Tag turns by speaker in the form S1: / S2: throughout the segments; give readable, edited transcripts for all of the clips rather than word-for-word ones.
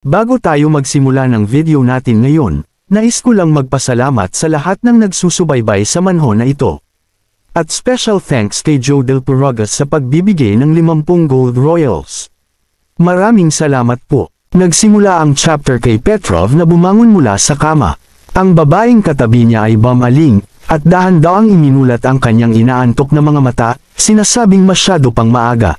S1: Bago tayo magsimula ng video natin ngayon, nais ko lang magpasalamat sa lahat ng nagsusubaybay sa manhon na ito. At special thanks kay Joe Del Puragas sa pagbibigay ng 50 Gold Royals. Maraming salamat po. Nagsimula ang chapter kay Petrov na bumangon mula sa kama. Ang babaeng katabi niya ay bumaling, at dahan-daang iminulat ang kanyang inaantok na mga mata, sinasabing masyado pang maaga.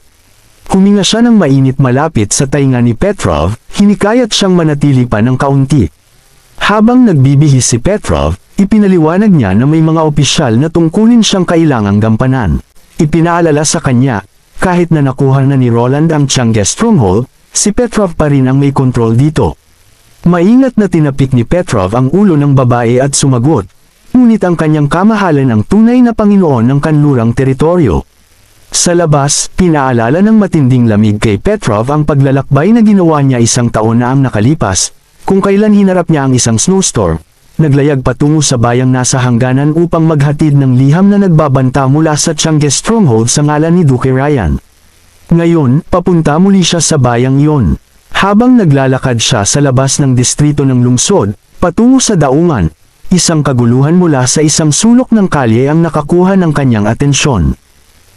S1: Huminga siya ng mainit malapit sa tainga ni Petrov, hinikayat siyang manatili pa ng kaunti. Habang nagbibihis si Petrov, ipinaliwanag niya na may mga opisyal na tungkulin siyang kailangang gampanan. Ipinaalala sa kanya, kahit na nakuha na ni Roland ang Chang'e Stronghold, si Petrov pa rin ang may kontrol dito. Maingat na tinapik ni Petrov ang ulo ng babae at sumagot, ngunit ang kanyang kamahalan ang tunay na Panginoon ng kanlurang teritoryo. Sa labas, pinaalala ng matinding lamig kay Petrov ang paglalakbay na ginawa niya isang taon na ang nakalipas, kung kailan hinarap niya ang isang snowstorm, naglayag patungo sa bayang nasa hangganan upang maghatid ng liham na nagbabanta mula sa Chang'e Stronghold sa ngalan ni Duke Ryan. Ngayon, papunta muli siya sa bayang iyon. Habang naglalakad siya sa labas ng distrito ng lungsod, patungo sa daungan, isang kaguluhan mula sa isang sulok ng kalye ang nakakuha ng kanyang atensyon.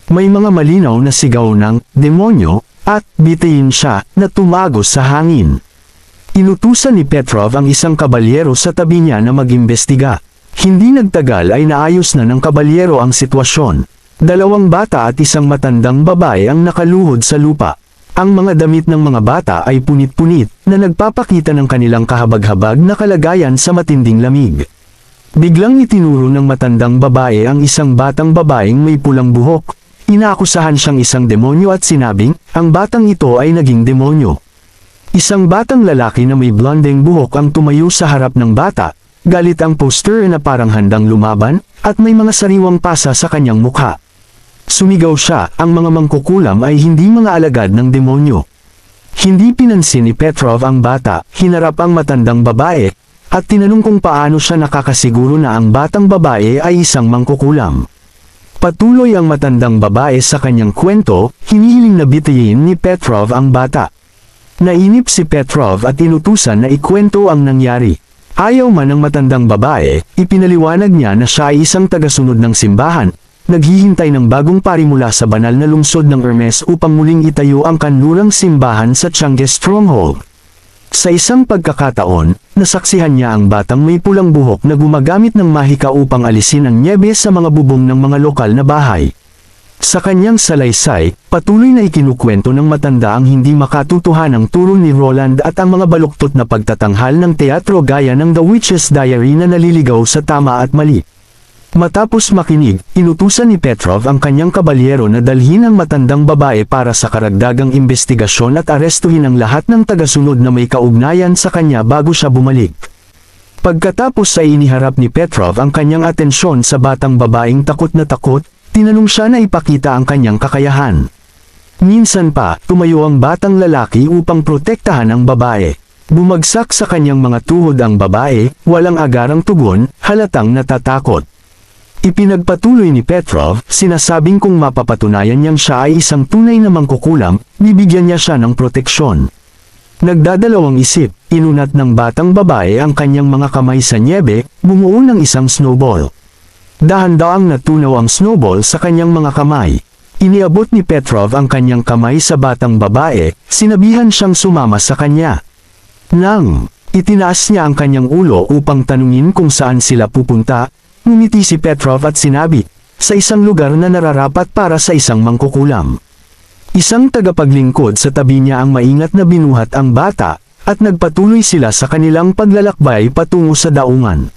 S1: May mga malinaw na sigaw ng demonyo at bitayin siya na tumagos sa hangin. Inutusan ni Petrov ang isang kabalyero sa tabi niya na mag-imbestiga. Hindi nagtagal ay naayos na ng kabalyero ang sitwasyon. 2 bata at isang matandang babae ang nakaluhod sa lupa. Ang mga damit ng mga bata ay punit-punit na nagpapakita ng kanilang kahabag-habag na kalagayan sa matinding lamig. Biglang itinuro ng matandang babae ang isang batang babaeng may pulang buhok. Inaakusahan siyang isang demonyo at sinabing, ang batang ito ay naging demonyo. Isang batang lalaki na may blondeng buhok ang tumayo sa harap ng bata, galit ang poster na parang handang lumaban, at may mga sariwang pasa sa kanyang mukha. Sumigaw siya, ang mga mangkukulam ay hindi mga alagad ng demonyo. Hindi pinansin ni Petrov ang bata, hinarap ang matandang babae, at tinanong kung paano siya nakakasiguro na ang batang babae ay isang mangkukulam. Patuloy ang matandang babae sa kanyang kwento, hinihiling na bitayin ni Petrov ang bata. Nainip si Petrov at inutusan na ikwento ang nangyari. Ayaw man ng matandang babae, ipinaliwanag niya na siya ay isang tagasunod ng simbahan, naghihintay ng bagong pari mula sa banal na lungsod ng Hermes upang muling itayo ang kanlurang simbahan sa Chang'e Stronghold. Sa isang pagkakataon, nasaksihan niya ang batang may pulang buhok na gumagamit ng mahika upang alisin ang nyebe sa mga bubong ng mga lokal na bahay. Sa kanyang salaysay, patuloy na ikinukwento ng matanda ang hindi makatutuhanang turo ni Roland at ang mga baluktot na pagtatanghal ng teatro gaya ng The Witch's Diary na naliligaw sa tama at mali. Matapos makinig, inutusan ni Petrov ang kanyang kabalyero na dalhin ang matandang babae para sa karagdagang investigasyon at arestuhin ang lahat ng tagasunod na may kaugnayan sa kanya bago siya bumalik. Pagkatapos ay iniharap ni Petrov ang kanyang atensyon sa batang babaeng takot na takot, tinanong siya na ipakita ang kanyang kakayahan. Minsan pa, tumayo ang batang lalaki upang protektahan ang babae. Bumagsak sa kanyang mga tuhod ang babae, walang agarang tugon, halatang natatakot. Ipinagpatuloy ni Petrov, sinasabing kung mapapatunayan niyang siya ay isang tunay na mangkukulam, bibigyan niya siya ng proteksyon. Nagdadalawang isip, inunat ng batang babae ang kanyang mga kamay sa nyebe, bumuo ng isang snowball. Dahan-daang natunaw ang snowball sa kanyang mga kamay. Iniabot ni Petrov ang kanyang kamay sa batang babae, sinabihan siyang sumama sa kanya. Nang itinaas niya ang kanyang ulo upang tanungin kung saan sila pupunta, ngumiti si Petrov at sinabi, sa isang lugar na nararapat para sa isang mangkukulam. Isang tagapaglingkod sa tabi niya ang maingat na binuhat ang bata, at nagpatuloy sila sa kanilang paglalakbay patungo sa daungan.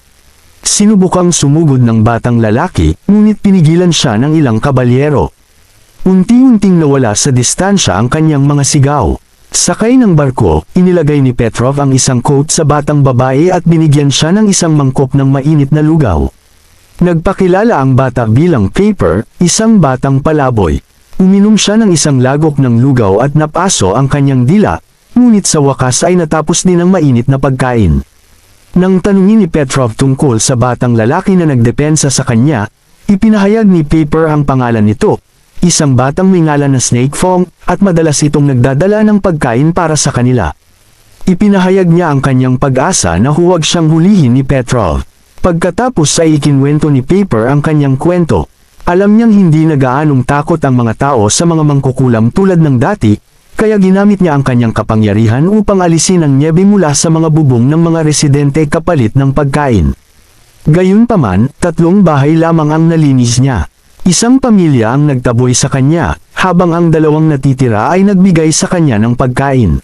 S1: Sinubukang sumugod ng batang lalaki, ngunit pinigilan siya ng ilang kabalyero. Unti-unting nawala sa distansya ang kanyang mga sigaw. Sakay ng barko, inilagay ni Petrov ang isang coat sa batang babae at binigyan siya ng isang mangkok ng mainit na lugaw. Nagpakilala ang bata bilang Paper, isang batang palaboy. Uminom siya ng isang lagok ng lugaw at napaso ang kanyang dila, ngunit sa wakas ay natapos din ang mainit na pagkain. Nang tanungin ni Petrov tungkol sa batang lalaki na nagdepensa sa kanya, ipinahayag ni Paper ang pangalan nito, isang batang may ngalan na Snake Fong, at madalas itong nagdadala ng pagkain para sa kanila. Ipinahayag niya ang kanyang pag-asa na huwag siyang hulihin ni Petrov. Pagkatapos ay ikinwento ni Paper ang kanyang kwento. Alam niyang hindi na gaanong takot ang mga tao sa mga mangkukulam tulad ng dati, kaya ginamit niya ang kanyang kapangyarihan upang alisin ang nyebe mula sa mga bubong ng mga residente kapalit ng pagkain. Gayunpaman, 3 bahay lamang ang nalinis niya. Isang pamilya ang nagtaboy sa kanya, habang ang 2 natitira ay nagbigay sa kanya ng pagkain.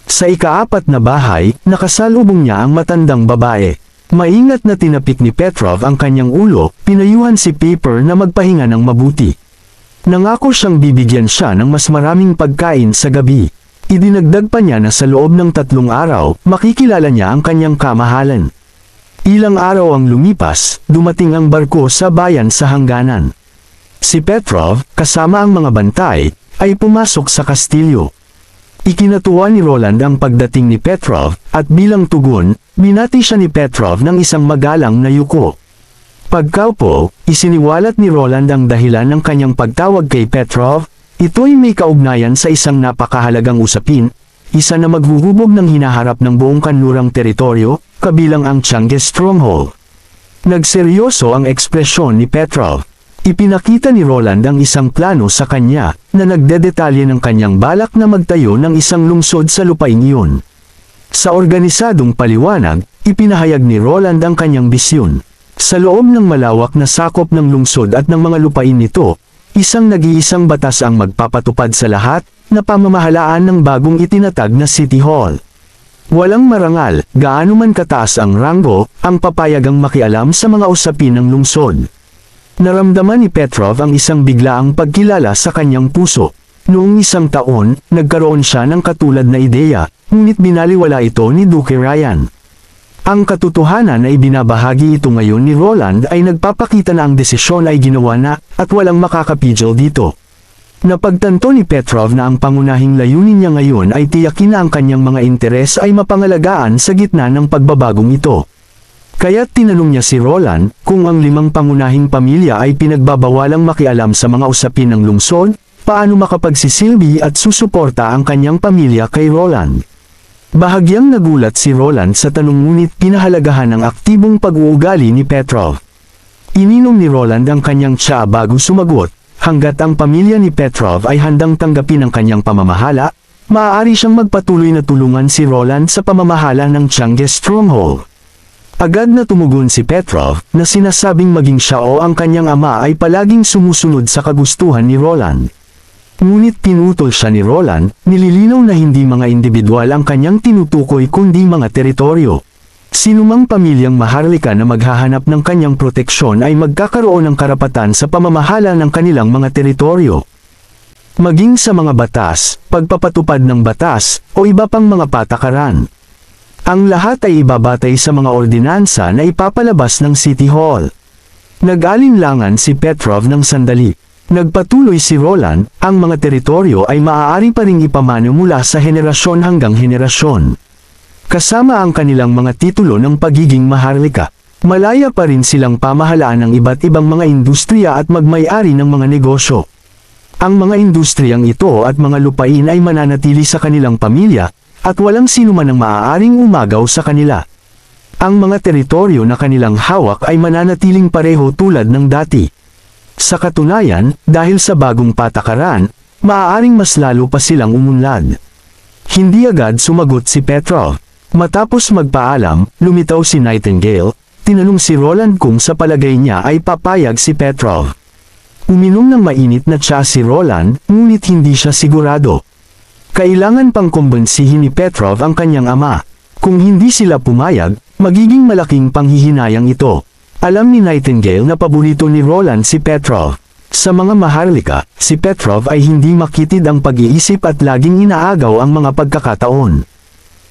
S1: Sa ika-4 na bahay, nakasalubong niya ang matandang babae. Maingat na tinapik ni Petrov ang kanyang ulo, pinayuhan si Paper na magpahinga ng mabuti. Nangako siyang bibigyan siya ng mas maraming pagkain sa gabi. Idinagdag pa niya na sa loob ng 3 araw, makikilala niya ang kanyang kamahalan. Ilang araw ang lumipas, dumating ang barko sa bayan sa hangganan. Si Petrov, kasama ang mga bantay, ay pumasok sa kastilyo. Ikinatuwa ni Roland ang pagdating ni Petrov, at bilang tugon, binati siya ni Petrov ng isang magalang na yuko. Pagkaupo, isiniwalat ni Roland ang dahilan ng kanyang pagtawag kay Petrov. Ito'y may kaugnayan sa isang napakahalagang usapin, isa na maghuhubog ng hinaharap ng buong kanlurang teritoryo, kabilang ang Changes Stronghold. Nagseryoso ang ekspresyon ni Petrov. Ipinakita ni Roland ang isang plano sa kanya, na nagdedetalye ng kanyang balak na magtayo ng isang lungsod sa lupaing iyon. Sa organisadong paliwanag, ipinahayag ni Roland ang kanyang bisyon. Sa loob ng malawak na sakop ng lungsod at ng mga lupain nito, isang nag-iisang batas ang magpapatupad sa lahat, na pamamahalaan ng bagong itinatag na City Hall. Walang marangal, gaano man kataas ang ranggo, ang papayagang makialam sa mga usapin ng lungsod. Naramdaman ni Petrov ang isang biglaang pagkilala sa kanyang puso. Noong 1 taon, nagkaroon siya ng katulad na ideya, ngunit binaliwala ito ni Duke Ryan. Ang katotohanan na ibinabahagi ito ngayon ni Roland ay nagpapakita na ang desisyon ay ginawa na, at walang makakapigil dito. Napagtanto ni Petrov na ang pangunahing layunin niya ngayon ay tiyakin na ang kanyang mga interes ay mapangalagaan sa gitna ng pagbabagong ito. Kaya't tinanong niya si Roland kung ang 5 pangunahing pamilya ay pinagbabawalang makialam sa mga usapin ng lungsod, paano makapagsisilbi at susuporta ang kanyang pamilya kay Roland. Bahagyang nagulat si Roland sa tanong ngunit pinahalagahan ang aktibong pag-uugali ni Petrov. Ininom ni Roland ang kanyang tsaa bago sumagot, hanggat ang pamilya ni Petrov ay handang tanggapin ang kanyang pamamahala, maaari siyang magpatuloy na tulungan si Roland sa pamamahala ng Changes Stronghold. Agad na tumugon si Petrov na sinasabing maging siya o ang kanyang ama ay palaging sumusunod sa kagustuhan ni Roland. Ngunit pinutol siya ni Roland, nililinaw na hindi mga individual ang kanyang tinutukoy kundi mga teritoryo. Sinumang pamilyang maharlika na maghahanap ng kanyang proteksyon ay magkakaroon ng karapatan sa pamamahala ng kanilang mga teritoryo. Maging sa mga batas, pagpapatupad ng batas, o iba pang mga patakaran. Ang lahat ay ibabatay sa mga ordinansa na ipapalabas ng City Hall. Nag-alinlangan si Petrov ng sandali. Nagpatuloy si Roland, ang mga teritoryo ay maaari pa ring ipamana mula sa henerasyon hanggang henerasyon. Kasama ang kanilang mga titulo ng pagiging maharlika. Malaya pa rin silang pamahalaan ng iba't ibang mga industriya at magmay-ari ng mga negosyo. Ang mga industriyang ito at mga lupain ay mananatili sa kanilang pamilya, at walang sino man ang maaaring umagaw sa kanila. Ang mga teritoryo na kanilang hawak ay mananatiling pareho tulad ng dati. Sa katunayan, dahil sa bagong patakaran, maaaring mas lalo pa silang umunlad. Hindi agad sumagot si Petrov. Matapos magpaalam, lumitaw si Nightingale, tinanong si Roland kung sa palagay niya ay papayag si Petrov. Uminom ng mainit na tsaa si Roland, ngunit hindi siya sigurado. Kailangan pang kumbensihin ni Petrov ang kanyang ama. Kung hindi sila pumayag, magiging malaking panghihinayang ito. Alam ni Nightingale na paborito ni Roland si Petrov. Sa mga maharlika, si Petrov ay hindi makitid ang pag-iisip at laging inaagaw ang mga pagkakataon.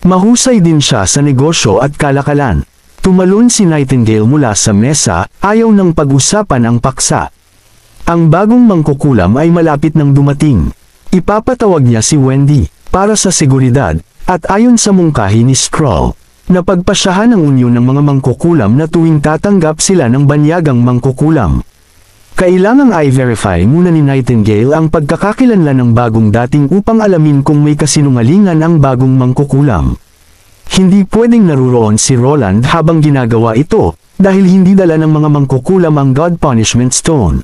S1: Mahusay din siya sa negosyo at kalakalan. Tumalon si Nightingale mula sa mesa, ayaw ng pag-usapan ang paksa. Ang bagong mangkukulam ay malapit nang dumating. Ipapatawag niya si Wendy, para sa seguridad, at ayon sa mungkahi ni Skrull, napagpasyahan ang unyon ng mga mangkukulam na tuwing tatanggap sila ng banyagang mangkukulam. Kailangang i-verify muna ni Nightingale ang pagkakakilanlan ng bagong dating upang alamin kung may kasinungalingan ang bagong mangkukulam. Hindi pwedeng naruroon si Roland habang ginagawa ito, dahil hindi dala ng mga mangkukulam ang God Punishment Stone.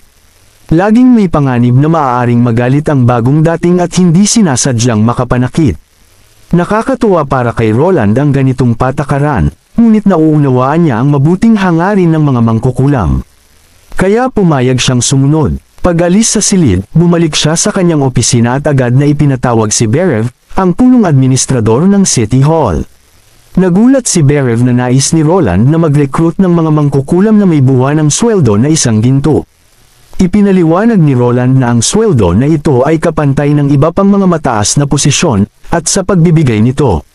S1: Laging may panganib na maaaring magalit ang bagong dating at hindi sinasadyang makapanakit. Nakakatuwa para kay Roland ang ganitong patakaran, ngunit nauunawaan niya ang mabuting hangarin ng mga mangkukulam. Kaya pumayag siyang sumunod. Pag-alis sa silid, bumalik siya sa kanyang opisina at agad na ipinatawag si Berev, ang punong administrador ng City Hall. Nagulat si Berev na nais ni Roland na mag-recruit ng mga mangkukulam na may buwan ng sweldo na 1 ginto. Ipinaliwanag ni Roland na ang sweldo na ito ay kapantay ng iba pang mga mataas na posisyon, at sa pagbibigay nito.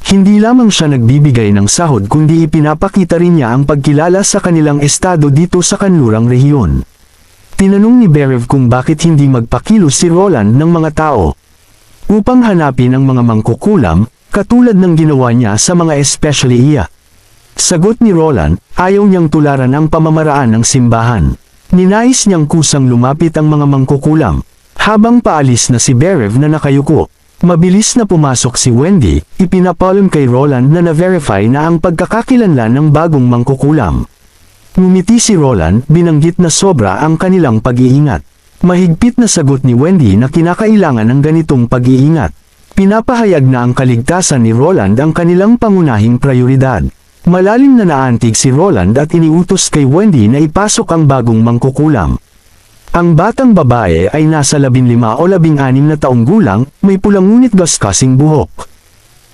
S1: Hindi lamang siya nagbibigay ng sahod kundi ipinapakita rin niya ang pagkilala sa kanilang estado dito sa kanlurang rehiyon. Tinanong ni Berev kung bakit hindi magpakilos si Roland ng mga tao upang hanapin ang mga mangkukulam, katulad ng ginawa niya sa mga especially iya. Sagot ni Roland, ayaw niyang tularan ang pamamaraan ng simbahan. Ninais niyang kusang lumapit ang mga mangkukulam. Habang paalis na si Berev na nakayuko, mabilis na pumasok si Wendy, ipinapaalam kay Roland na na-verify na ang pagkakakilanlan ng bagong mangkukulam. Ngumiti si Roland, binanggit na sobra ang kanilang pag-iingat. Mahigpit na sagot ni Wendy na kinakailangan ng ganitong pag-iingat. Pinapahayag na ang kaligtasan ni Roland ang kanilang pangunahing prioridad. Malalim na naantig si Roland at iniutos kay Wendy na ipasok ang bagong mangkukulam. Ang batang babae ay nasa 15 o 16 na taong gulang, may pulang ngunit gaskasing buhok.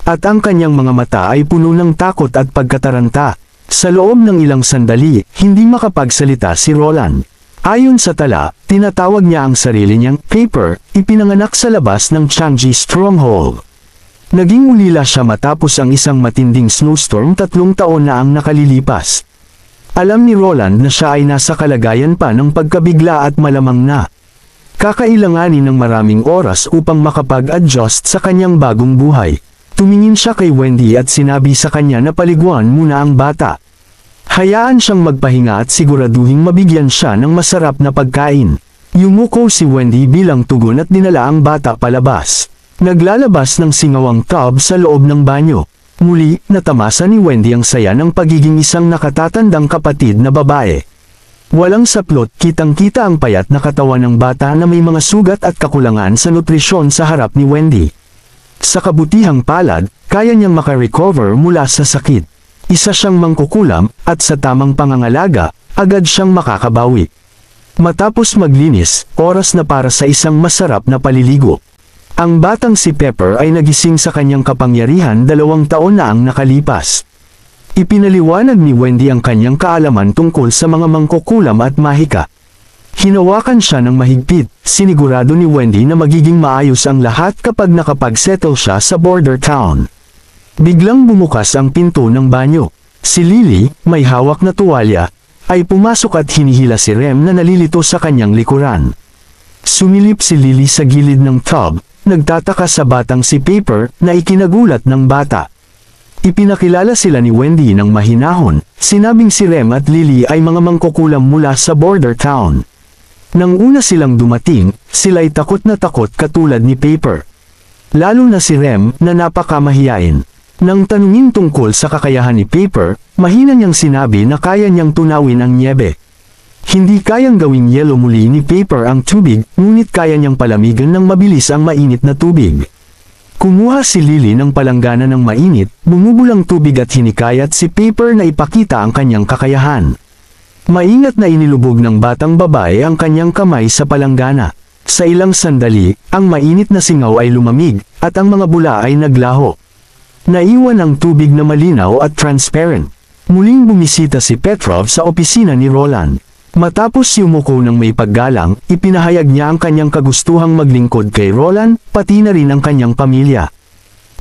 S1: At ang kanyang mga mata ay puno ng takot at pagkataranta. Sa loob ng ilang sandali, hindi makapagsalita si Roland. Ayon sa tala, tinatawag niya ang sarili niyang Paper, ipinanganak sa labas ng Changji Stronghold. Naging ulila siya matapos ang isang matinding snowstorm 3 taon na ang nakalilipas. Alam ni Roland na siya ay nasa kalagayan pa ng pagkabigla at malamang na kakailanganin ng maraming oras upang makapag-adjust sa kanyang bagong buhay. Tumingin siya kay Wendy at sinabi sa kanya na paliguan muna ang bata. Hayaan siyang magpahinga at siguraduhing mabigyan siya ng masarap na pagkain. Yumuko si Wendy bilang tugon at dinala ang bata palabas. Naglalabas ng singawang tub sa loob ng banyo. Muli, natamasa ni Wendy ang saya ng pagiging isang nakatatandang kapatid na babae. Walang saplot, kitang-kita ang payat na katawan ng bata na may mga sugat at kakulangan sa nutrisyon sa harap ni Wendy. Sa kabutihang palad, kaya niyang makarecover mula sa sakit. Isa siyang mangkukulam, at sa tamang pangangalaga, agad siyang makakabawi. Matapos maglinis, oras na para sa isang masarap na paliligo. Ang batang si Pepper ay nagising sa kanyang kapangyarihan 2 taon na ang nakalipas. Ipinaliwanag ni Wendy ang kanyang kaalaman tungkol sa mga mangkukulam at mahika. Hinawakan siya ng mahigpit, sinigurado ni Wendy na magiging maayos ang lahat kapag nakapag-settle siya sa border town. Biglang bumukas ang pinto ng banyo. Si Lily, may hawak na tuwalya, ay pumasok at hinihila si Rem na nalilito sa kanyang likuran. Sumilip si Lily sa gilid ng tub, nagtataka sa batang si Paper na ikinagulat ng bata. Ipinakilala sila ni Wendy ng mahinahon, sinabing si Rem at Lily ay mga mangkukulam mula sa border town. Nang una silang dumating, sila'y takot na takot katulad ni Paper. Lalo na si Rem na napakamahiyain. Nang tanungin tungkol sa kakayahan ni Paper, mahina niyang sinabi na kaya niyang tunawin ang niebe. Hindi kayang gawing yelo muli ni Paper ang tubig, ngunit kaya niyang palamigan ng mabilis ang mainit na tubig. Kumuha si Lily ng palanggana ng mainit, bumubulang tubig at hinikayat si Paper na ipakita ang kanyang kakayahan. Maingat na inilubog ng batang babae ang kanyang kamay sa palanggana. Sa ilang sandali, ang mainit na singaw ay lumamig, at ang mga bula ay naglaho. Naiwan ang tubig na malinaw at transparent. Muling bumisita si Petrov sa opisina ni Roland. Matapos yumuko ng may paggalang, ipinahayag niya ang kanyang kagustuhang maglingkod kay Roland, pati na rin ang kanyang pamilya.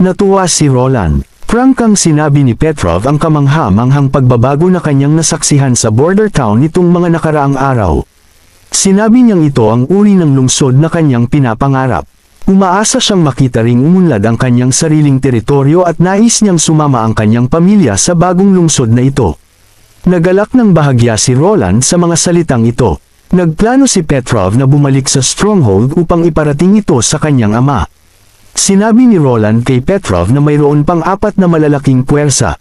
S1: Natuwa si Roland. Prangkang sinabi ni Petrov ang kamangha-manghang pagbabago na kanyang nasaksihan sa border town nitong mga nakaraang araw. Sinabi niyang ito ang uri ng lungsod na kanyang pinapangarap. Umaasa siyang makita ring umunlad ang kanyang sariling teritoryo at nais niyang sumama ang kanyang pamilya sa bagong lungsod na ito. Nagalak ng bahagya si Roland sa mga salitang ito. Nagplano si Petrov na bumalik sa stronghold upang iparating ito sa kanyang ama. Sinabi ni Roland kay Petrov na mayroon pang 4 na malalaking puwersa.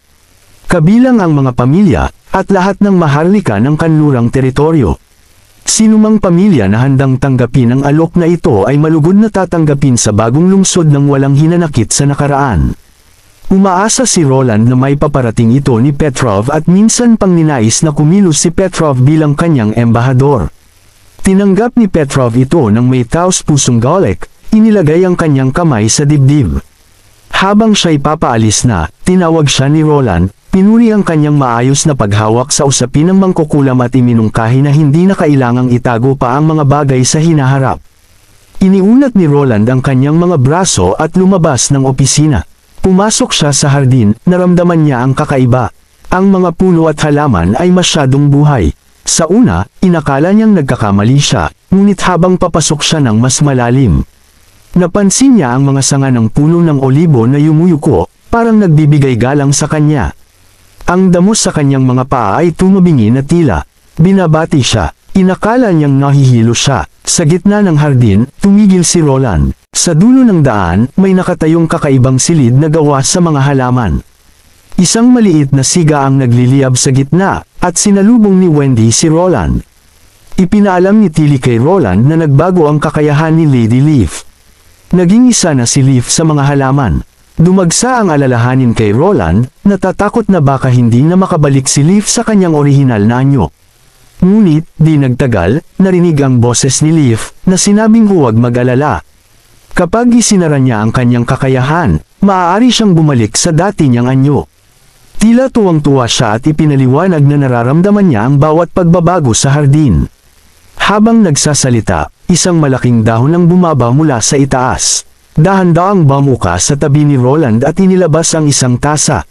S1: Kabilang ang mga pamilya, at lahat ng maharlika ng kanlurang teritoryo. Sinumang pamilya na handang tanggapin ang alok na ito ay malugod na tatanggapin sa bagong lungsod ng walang hinanakit sa nakaraan. Umaasa si Roland na may paparating ito ni Petrov at minsan pang ninais na kumilos si Petrov bilang kanyang embahador. Tinanggap ni Petrov ito ng may taos-pusong galit, inilagay ang kanyang kamay sa dibdib. Habang siya'y papaalis na, tinawag siya ni Roland, pinuri ang kanyang maayos na paghawak sa usapin ng mangkukulam at iminungkahi na hindi na kailangang itago pa ang mga bagay sa hinaharap. Iniunat ni Roland ang kanyang mga braso at lumabas ng opisina. Pumasok siya sa hardin, naramdaman niya ang kakaiba. Ang mga puno at halaman ay masyadong buhay. Sa una, inakala niyang nagkakamali siya, ngunit habang papasok siya ng mas malalim. Napansin niya ang mga sanga ng puno ng olibo na yumuyuko, parang nagbibigay galang sa kanya. Ang damo sa kanyang mga paa ay tumabingi na tila. Binabati siya. Inakala niyang nahihilo siya. Sa gitna ng hardin, tumigil si Roland. Sa dulo ng daan, may nakatayong kakaibang silid na gawa sa mga halaman. Isang maliit na siga ang nagliliyab sa gitna, at sinalubong ni Wendy si Roland. Ipinaalam ni Tilly kay Roland na nagbago ang kakayahan ni Lady Leaf. Naging isa na si Leaf sa mga halaman. Dumagsa ang alalahanin kay Roland, natatakot na baka hindi na makabalik si Leaf sa kanyang orihinal na anyo. Ngunit, di nagtagal, narinig ang boses ni Leaf, na sinabing huwag mag-alala. Kapag isinara niya ang kanyang kakayahan, maaari siyang bumalik sa dati niyang anyo. Tila tuwang-tuwa siya at ipinaliwanag na nararamdaman niya ang bawat pagbabago sa hardin. Habang nagsasalita, isang malaking dahon ang bumaba mula sa itaas. Dahan-daang bumuka sa tabi ni Roland at inilabas ang isang tasa.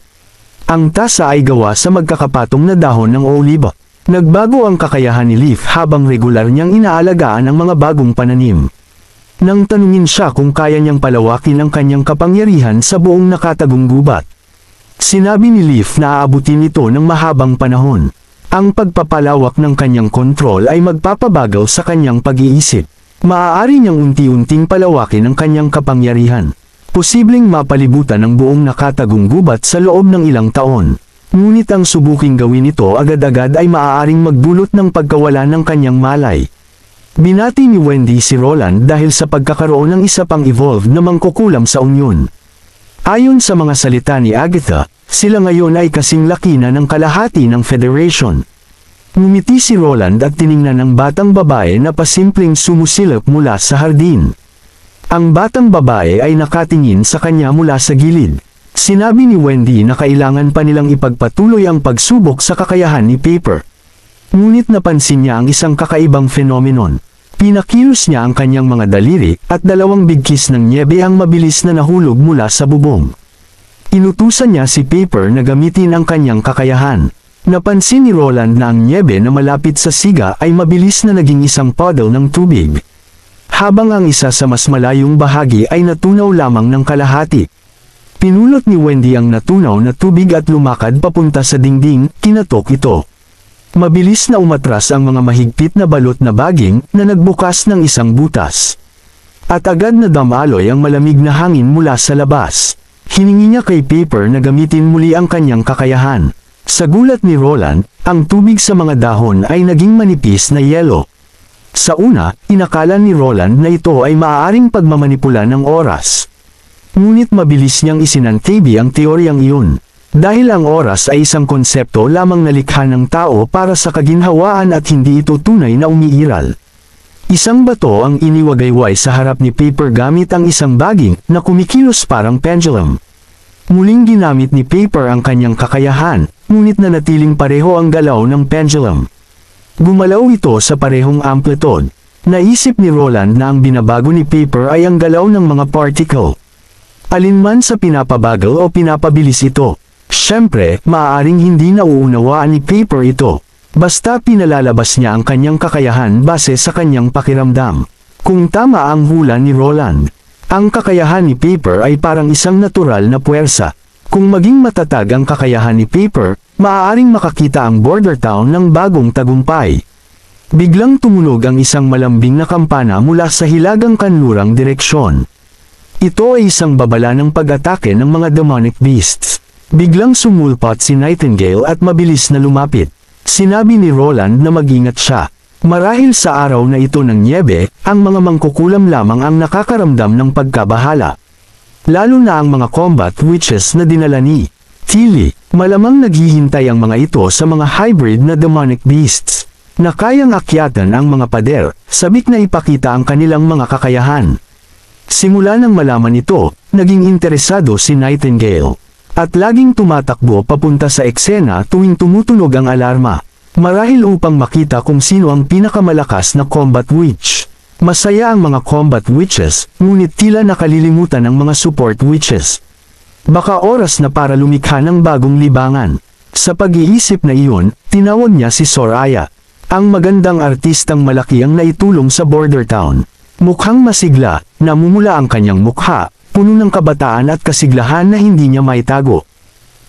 S1: Ang tasa ay gawa sa magkakapatong na dahon ng oliba. Nagbago ang kakayahan ni Leaf habang regular niyang inaalagaan ang mga bagong pananim. Nang tanungin siya kung kaya niyang palawakin ang kanyang kapangyarihan sa buong nakatagong gubat. Sinabi ni Leaf na aabutin ito ng mahabang panahon. Ang pagpapalawak ng kanyang kontrol ay magpapabagal sa kanyang pag-iisip. Maaari niyang unti-unting palawakin ang kanyang kapangyarihan. Posibleng mapalibutan ang buong nakatagong gubat sa loob ng ilang taon. Ngunit ang subuking gawin ito agad-agad ay maaaring magdulot ng pagkawala ng kanyang malay. Binati ni Wendy si Roland dahil sa pagkakaroon ng isa pang evolved na mangkukulam sa Union. Ayon sa mga salita ni Agatha, sila ngayon ay kasing laki na ng kalahati ng Federation. Ngumiti si Roland at tiningnan ang batang babae na pasimpleng sumusilap mula sa hardin. Ang batang babae ay nakatingin sa kanya mula sa gilid. Sinabi ni Wendy na kailangan pa nilang ipagpatuloy ang pagsubok sa kakayahan ni Paper. Ngunit napansin niya ang isang kakaibang phenomenon. Pinakilos niya ang kanyang mga daliri at 2 bigkis ng nyebe ang mabilis na nahulog mula sa bubong. Inutusan niya si Paper na gamitin ang kanyang kakayahan. Napansin ni Roland na ang nyebe na malapit sa siga ay mabilis na naging isang puddle ng tubig. Habang ang isa sa mas malayong bahagi ay natunaw lamang ng kalahati. Pinulot ni Wendy ang natunaw na tubig at lumakad papunta sa dingding, kinatok ito. Mabilis na umatras ang mga mahigpit na balot na baging na nagbukas ng isang butas. At agad na damaloy ang malamig na hangin mula sa labas. Hiningi niya kay Paper na gamitin muli ang kanyang kakayahan. Sa gulat ni Roland, ang tubig sa mga dahon ay naging manipis na yelo. Sa una, inakala ni Roland na ito ay maaaring pagmamanipula ng oras. Ngunit mabilis niyang isinantabi ang teoryang iyon. Dahil ang oras ay isang konsepto lamang nalikha ng tao para sa kaginhawaan at hindi ito tunay na umiiral. Isang bato ang iniwagayway sa harap ni Paper gamit ang isang baging na kumikilos parang pendulum. Muling ginamit ni Paper ang kanyang kakayahan, ngunit nanatiling pareho ang galaw ng pendulum. Gumalaw ito sa parehong amplitude. Naisip ni Roland na ang binabago ni Paper ay ang galaw ng mga particle. Alinman sa pinapabagal o pinapabilis ito. Siyempre, maaaring hindi nauunawaan ni Paper ito. Basta pinalalabas niya ang kanyang kakayahan base sa kanyang pakiramdam. Kung tama ang hula ni Roland, ang kakayahan ni Paper ay parang isang natural na puwersa. Kung maging matatag ang kakayahan ni Paper, maaaring makakita ang border town ng bagong tagumpay. Biglang tumunog ang isang malambing na kampana mula sa hilagang kanlurang direksyon. Ito ay isang babala ng pag-atake ng mga demonic beasts. Biglang sumulpot si Nightingale at mabilis na lumapit. Sinabi ni Roland na mag-ingat siya. Marahil sa araw na ito ng nyebe, ang mga mangkukulam lamang ang nakakaramdam ng pagkabahala. Lalo na ang mga combat witches na dinala ni Tilly. Malamang naghihintay ang mga ito sa mga hybrid na demonic beasts, na kayang akyatan ang mga pader, sabik na ipakita ang kanilang mga kakayahan. Simula nang malaman ito, naging interesado si Nightingale. At laging tumatakbo papunta sa eksena tuwing tumutunog ang alarma. Marahil upang makita kung sino ang pinakamalakas na combat witch. Masaya ang mga combat witches, ngunit tila nakalilimutan ang mga support witches. Baka oras na para lumikha ng bagong libangan. Sa pag-iisip na iyon, tinawag niya si Soraya, ang magandang artistang malaki ang naitulong sa border town. Mukhang masigla, namumula ang kanyang mukha, puno ng kabataan at kasiglahan na hindi niya maitago.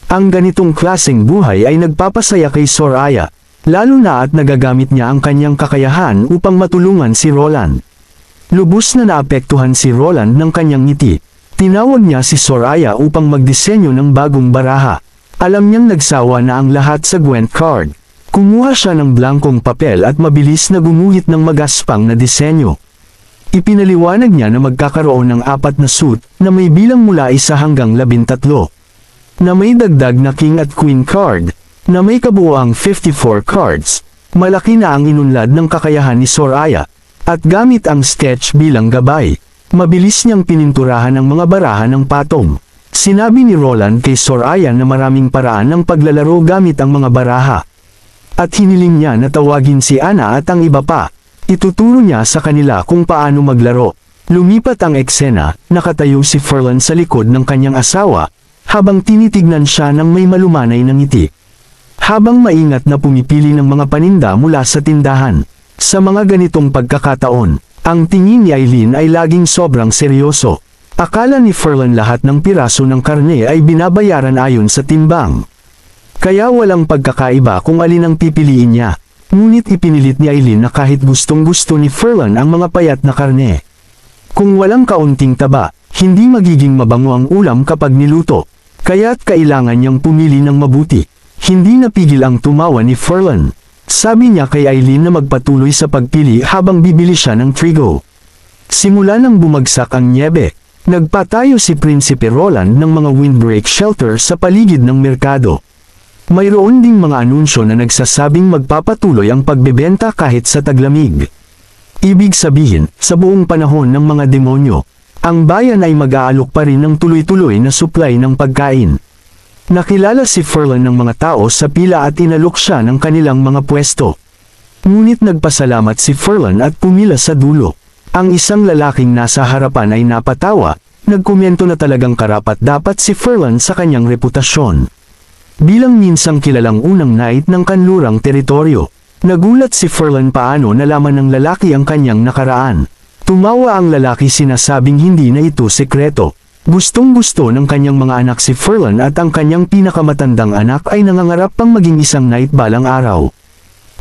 S1: Ang ganitong klaseng buhay ay nagpapasaya kay Soraya, lalo na at nagagamit niya ang kanyang kakayahan upang matulungan si Roland. Lubos na naapektuhan si Roland ng kanyang ngiti. Tinawag niya si Soraya upang magdisenyo ng bagong baraha. Alam niyang nagsawa na ang lahat sa Gwent card. Kumuha siya ng blankong papel at mabilis na gumuhit ng magaspang na disenyo. Ipinaliwanag niya na magkakaroon ng 4 na suit na may bilang mula 1 hanggang 13, na may dagdag na King at Queen card, na may kabuoang 54 cards. Malaki na ang inunlad ng kakayahan ni Soraya, at gamit ang sketch bilang gabay, mabilis niyang pininturahan ang mga baraha ng patong. Sinabi ni Roland kay Soraya na maraming paraan ng paglalaro gamit ang mga baraha. At hiniling niya na tawagin si Anna at ang iba pa. Ituturo niya sa kanila kung paano maglaro. Lumipat ang eksena, nakatayo si Ferland sa likod ng kanyang asawa, habang tinitignan siya ng may malumanay na ngiti. Habang maingat na pumipili ng mga paninda mula sa tindahan. Sa mga ganitong pagkakataon, ang tingin ni Eileen ay laging sobrang seryoso. Akala ni Ferland lahat ng piraso ng karne ay binabayaran ayon sa timbang. Kaya walang pagkakaiba kung alin ang pipiliin niya. Ngunit ipinilit ni Eileen na kahit gustong-gusto ni Ferland ang mga payat na karne. Kung walang kaunting taba, hindi magiging mabango ang ulam kapag niluto. Kaya't kailangan niyang pumili ng mabuti. Hindi napigil ang tumawa ni Ferland. Sabi niya kay Eileen na magpatuloy sa pagpili habang bibili siya ng trigo. Simula nang bumagsak ang nyebe, nagpatayo si Prinsipe Roland ng mga windbreak shelter sa paligid ng merkado. Mayroon ding mga anunsyo na nagsasabing magpapatuloy ang pagbebenta kahit sa taglamig. Ibig sabihin, sa buong panahon ng mga demonyo, ang bayan ay mag-aalok pa rin ng tuloy-tuloy na supply ng pagkain. Nakilala si Ferland ng mga tao sa pila at inalok siya ng kanilang mga pwesto. Ngunit nagpasalamat si Ferland at pumila sa dulo. Ang isang lalaking nasa harapan ay napatawa, nagkomento na talagang karapat dapat si Ferland sa kanyang reputasyon. Bilang minsang kilalang unang knight ng kanlurang teritoryo, nagulat si Ferland paano nalaman ng lalaki ang kanyang nakaraan. Tumawa ang lalaki, sinasabing hindi na ito sekreto. Gustong-gusto ng kanyang mga anak si Ferland at ang kanyang pinakamatandang anak ay nangangarap pang maging isang knight balang araw.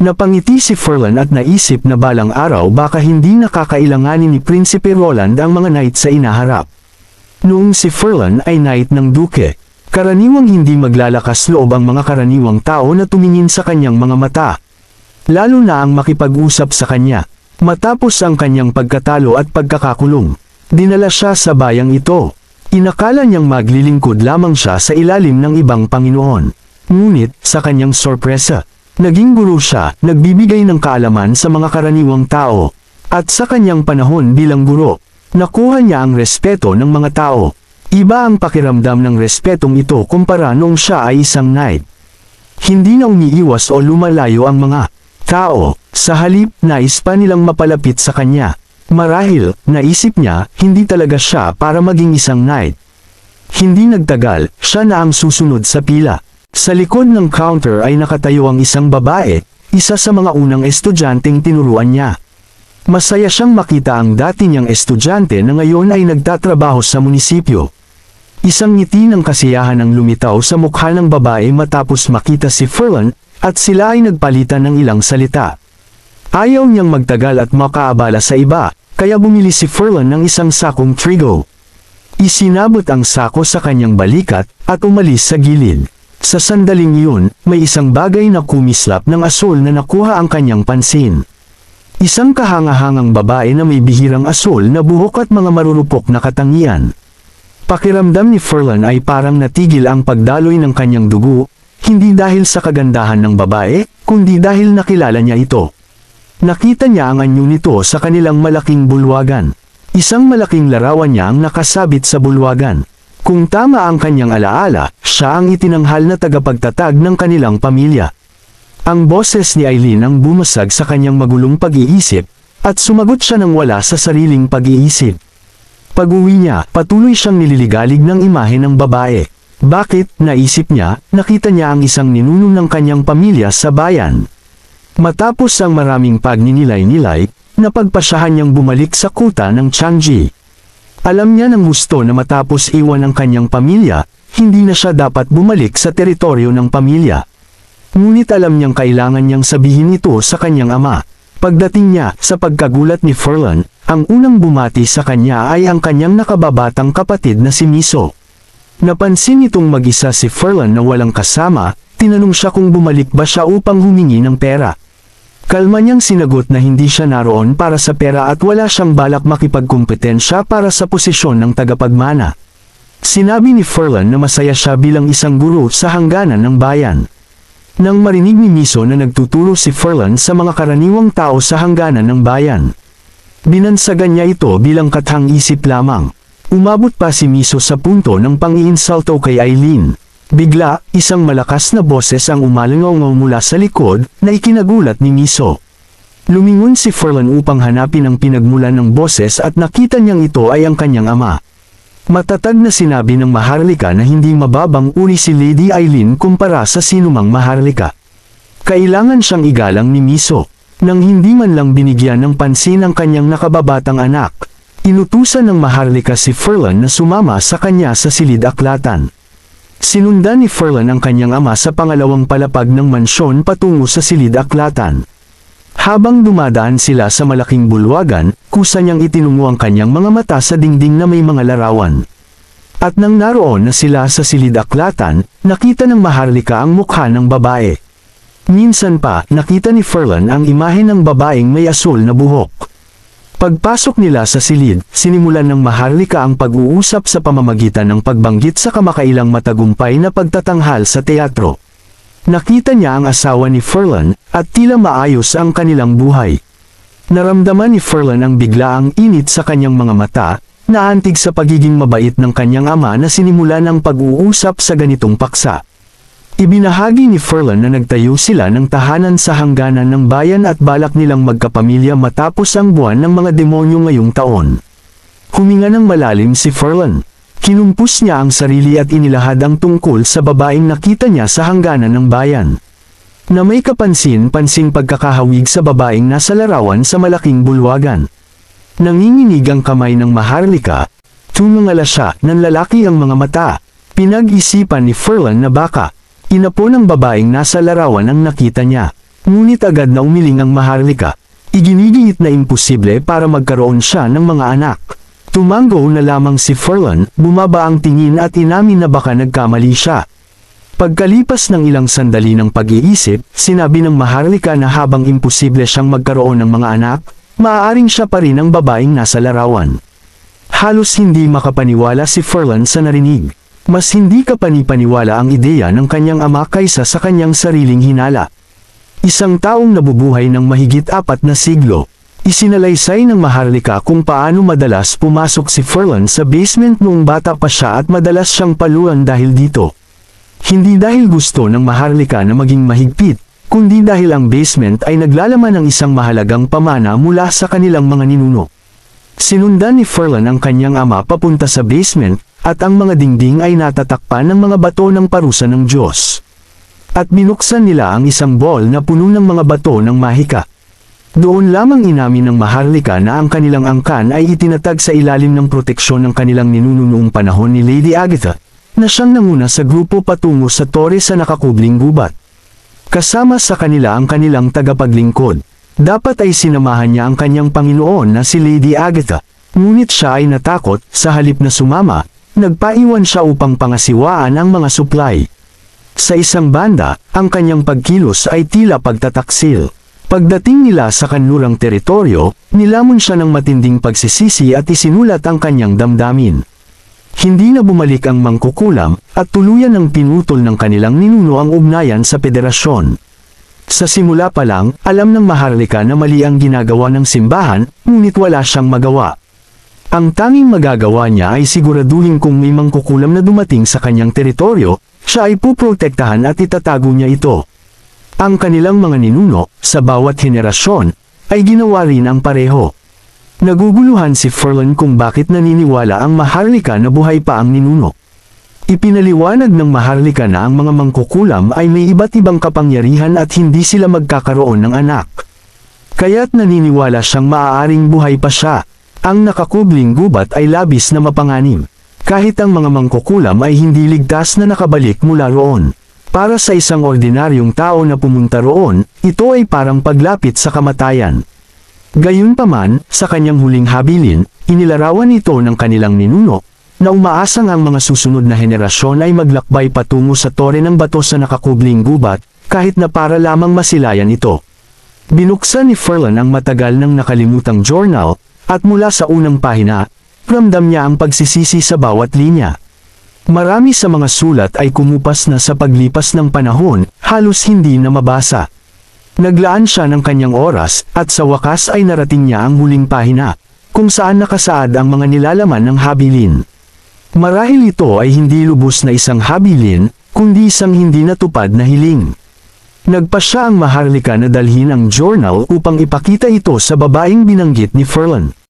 S1: Napangiti si Ferland at naisip na balang araw baka hindi nakakailanganin ni Prinsipe Roland ang mga knight sa inaharap. Noong si Ferland ay knight ng duke, karaniwang hindi maglalakas loob ang mga karaniwang tao na tumingin sa kanyang mga mata. Lalo na ang makipag-usap sa kanya. Matapos ang kanyang pagkatalo at pagkakakulong, dinala siya sa bayang ito. Inakala niyang maglilingkod lamang siya sa ilalim ng ibang Panginoon. Ngunit, sa kanyang sorpresa, naging guro siya, nagbibigay ng kaalaman sa mga karaniwang tao. At sa kanyang panahon bilang guro, nakuha niya ang respeto ng mga tao. Iba ang pakiramdam ng respetong ito kumpara noong siya ay isang knight. Hindi na umiiwas o lumalayo ang mga tao, sa halip nais pa nilang mapalapit sa kanya. Marahil, naisip niya, hindi talaga siya para maging isang knight. Hindi nagtagal, siya na ang susunod sa pila. Sa likod ng counter ay nakatayo ang isang babae, isa sa mga unang estudyanteng tinuruan niya. Masaya siyang makita ang dati niyang estudyante na ngayon ay nagtatrabaho sa munisipyo. Isang ngiti ng kasiyahan ang lumitaw sa mukha ng babae matapos makita si Ferland, at sila ay nagpalitan ng ilang salita. Ayaw niyang magtagal at makaabala sa iba, kaya bumili si Ferland ng isang sakong trigo. Isinabot ang sako sa kanyang balikat, at umalis sa gilid. Sa sandaling iyon, may isang bagay na kumislap ng asul na nakuha ang kanyang pansin. Isang kahangahangang babae na may bihirang asul na buhok at mga marurupok na katangian. Pakiramdam ni Ferlan ay parang natigil ang pagdaloy ng kanyang dugo, hindi dahil sa kagandahan ng babae, kundi dahil nakilala niya ito. Nakita niya ang anyo nito sa kanilang malaking bulwagan. Isang malaking larawan niya ang nakasabit sa bulwagan. Kung tama ang kanyang alaala, siya ang itinanghal na tagapagtatag ng kanilang pamilya. Ang boses ni Eileen ang bumasag sa kanyang magulong pag-iisip, at sumagot siya ng wala sa sariling pag-iisip. Pag-uwi niya, patuloy siyang nililigalig ng imahe ng babae. Bakit, naisip niya, nakita niya ang isang ninuno ng kanyang pamilya sa bayan. Matapos ang maraming pagninilay-nilay, napagpasyahan niyang bumalik sa kuta ng Changji. Alam niya ng gusto na matapos iwan ang kanyang pamilya, hindi na siya dapat bumalik sa teritoryo ng pamilya. Ngunit alam niyang kailangan niyang sabihin ito sa kanyang ama. Pagdating niya, sa pagkagulat ni Ferlan, ang unang bumati sa kanya ay ang kanyang nakababatang kapatid na si Miso. Napansin nitong mag-isa si Ferlan na walang kasama, tinanong siya kung bumalik ba siya upang humingi ng pera. Kalma niyang sinagot na hindi siya naroon para sa pera at wala siyang balak makipagkumpetensya para sa posisyon ng tagapagmana. Sinabi ni Ferlan na masaya siya bilang isang guro sa hangganan ng bayan. Nang marinig ni Miso na nagtuturo si Ferlan sa mga karaniwang tao sa hangganan ng bayan, binansagan niya ito bilang kathang-isip lamang. Umabot pa si Miso sa punto ng pang-iinsulto kay Eileen. Bigla, isang malakas na boses ang umalangaw mula sa likod, na ikinagulat ni Miso. Lumingon si Ferlan upang hanapin ang pinagmulan ng boses at nakita niyang ito ay ang kanyang ama. Matatag na sinabi ng maharlika na hindi mababang uri si Lady Eileen kumpara sa sinumang maharlika. Kailangan siyang igalang ni Miso. Nang hindi man lang binigyan ng pansin ang kanyang nakababatang anak, inutusan ng maharlika si Ferlan na sumama sa kanya sa silid-aklatan. Sinundan ni Ferlan ang kanyang ama sa pangalawang palapag ng mansyon patungo sa silid-aklatan. Habang dumadaan sila sa malaking bulwagan, kusa niyang itinungo ang kanyang mga mata sa dingding na may mga larawan. At nang naroon na sila sa silid-aklatan, nakita ng maharlika ang mukha ng babae. Minsan pa, nakita ni Ferlan ang imahe ng babaeng may asul na buhok. Pagpasok nila sa silid, sinimulan ng maharlika ang pag-uusap sa pamamagitan ng pagbanggit sa kamakailang matagumpay na pagtatanghal sa teatro. Nakita niya ang asawa ni Ferlan, at tila maayos ang kanilang buhay. Naramdaman ni Ferlan ang biglaang init sa kanyang mga mata, naantig sa pagiging mabait ng kanyang ama na sinimulan ang pag-uusap sa ganitong paksa. Ibinahagi ni Ferlan na nagtayo sila ng tahanan sa hangganan ng bayan at balak nilang magkapamilya matapos ang buwan ng mga demonyo ngayong taon. Huminga ng malalim si Ferlan. Kinumpus niya ang sarili at inilahad ang tungkol sa babaeng nakita niya sa hangganan ng bayan. Na may kapansin-pansing pagkakahawig sa babaeng nasa larawan sa malaking bulwagan. Nanginginig ang kamay ng maharlika. Tumangala siya, nanlalaki ang mga mata. Pinag-isipan ni Ferlan na baka inapo ng babaeng nasa larawan ang nakita niya. Ngunit agad na umiling ang maharlika. Iginigit na imposible para magkaroon siya ng mga anak. Tumango na lamang si Ferlan, bumaba ang tingin at inamin na baka nagkamali siya. Pagkalipas ng ilang sandali ng pag-iisip, sinabi ng maharlika na habang imposible siyang magkaroon ng mga anak, maaaring siya pa rin ang babaeng nasa larawan. Halos hindi makapaniwala si Ferlan sa narinig. Mas hindi kapanipaniwala ang ideya ng kanyang ama kaysa sa kanyang sariling hinala. Isang taong nabubuhay ng mahigit 4 na siglo. Isinalaysay ng maharlika kung paano madalas pumasok si Ferlan sa basement noong bata pa siya at madalas siyang paluan dahil dito. Hindi dahil gusto ng maharlika na maging mahigpit, kundi dahil ang basement ay naglalaman ng isang mahalagang pamana mula sa kanilang mga ninuno. Sinundan ni Ferlan ang kanyang ama papunta sa basement, at ang mga dingding ay natatakpan ng mga bato ng parusa ng Diyos. At binuksan nila ang isang bowl na puno ng mga bato ng mahika. Doon lamang inamin ng maharlika na ang kanilang angkan ay itinatag sa ilalim ng proteksyon ng kanilang ninuno noong panahon ni Lady Agatha, na siyang nanguna sa grupo patungo sa tore sa nakakubling gubat. Kasama sa kanila ang kanilang tagapaglingkod. Dapat ay sinamahan niya ang kanyang Panginoon na si Lady Agatha, ngunit siya ay natakot, sa halip na sumama, nagpaiwan siya upang pangasiwaan ang mga supply. Sa isang banda, ang kanyang pagkilos ay tila pagtataksil. Pagdating nila sa kanlurang teritoryo, nilamon siya ng matinding pagsisisi at isinulat ang kanyang damdamin. Hindi na bumalik ang mangkukulam, at tuluyan ng pinutol ng kanilang ninuno ang ugnayan sa federasyon. Sa simula pa lang, alam ng Maharlika na mali ang ginagawa ng simbahan, ngunit wala siyang magawa. Ang tanging magagawa niya ay siguraduhin kung may mangkukulam na dumating sa kanyang teritoryo, siya ay puprotektahan at itatago niya ito. Ang kanilang mga ninuno, sa bawat henerasyon, ay ginawa rin ang pareho. Naguguluhan si Ferlin kung bakit naniniwala ang Maharlika na buhay pa ang ninuno. Ipinaliwanag ng Maharlika na ang mga mangkukulam ay may iba't ibang kapangyarihan at hindi sila magkakaroon ng anak. Kaya't naniniwala siyang maaaring buhay pa siya. Ang nakakubling gubat ay labis na mapanganib. Kahit ang mga mangkukulam ay hindi ligtas na nakabalik mula roon. Para sa isang ordinaryong tao na pumunta roon, ito ay parang paglapit sa kamatayan. Gayunpaman, sa kanyang huling habilin, inilarawan ito ng kanilang ninuno, na umaasang ang mga susunod na henerasyon ay maglakbay patungo sa tore ng bato sa nakakubling gubat, kahit na para lamang masilayan ito. Binuksan ni Ferlin ang matagal nang nakalimutang journal, at mula sa unang pahina, ramdam niya ang pagsisisi sa bawat linya. Marami sa mga sulat ay kumupas na sa paglipas ng panahon, halos hindi na mabasa. Naglaan siya ng kanyang oras, at sa wakas ay narating niya ang huling pahina, kung saan nakasaad ang mga nilalaman ng habilin. Marahil ito ay hindi lubos na isang habilin, kundi isang hindi natupad na hiling. Nagpasya ang Maharlika na dalhin ang journal upang ipakita ito sa babaeng binanggit ni Ferlin.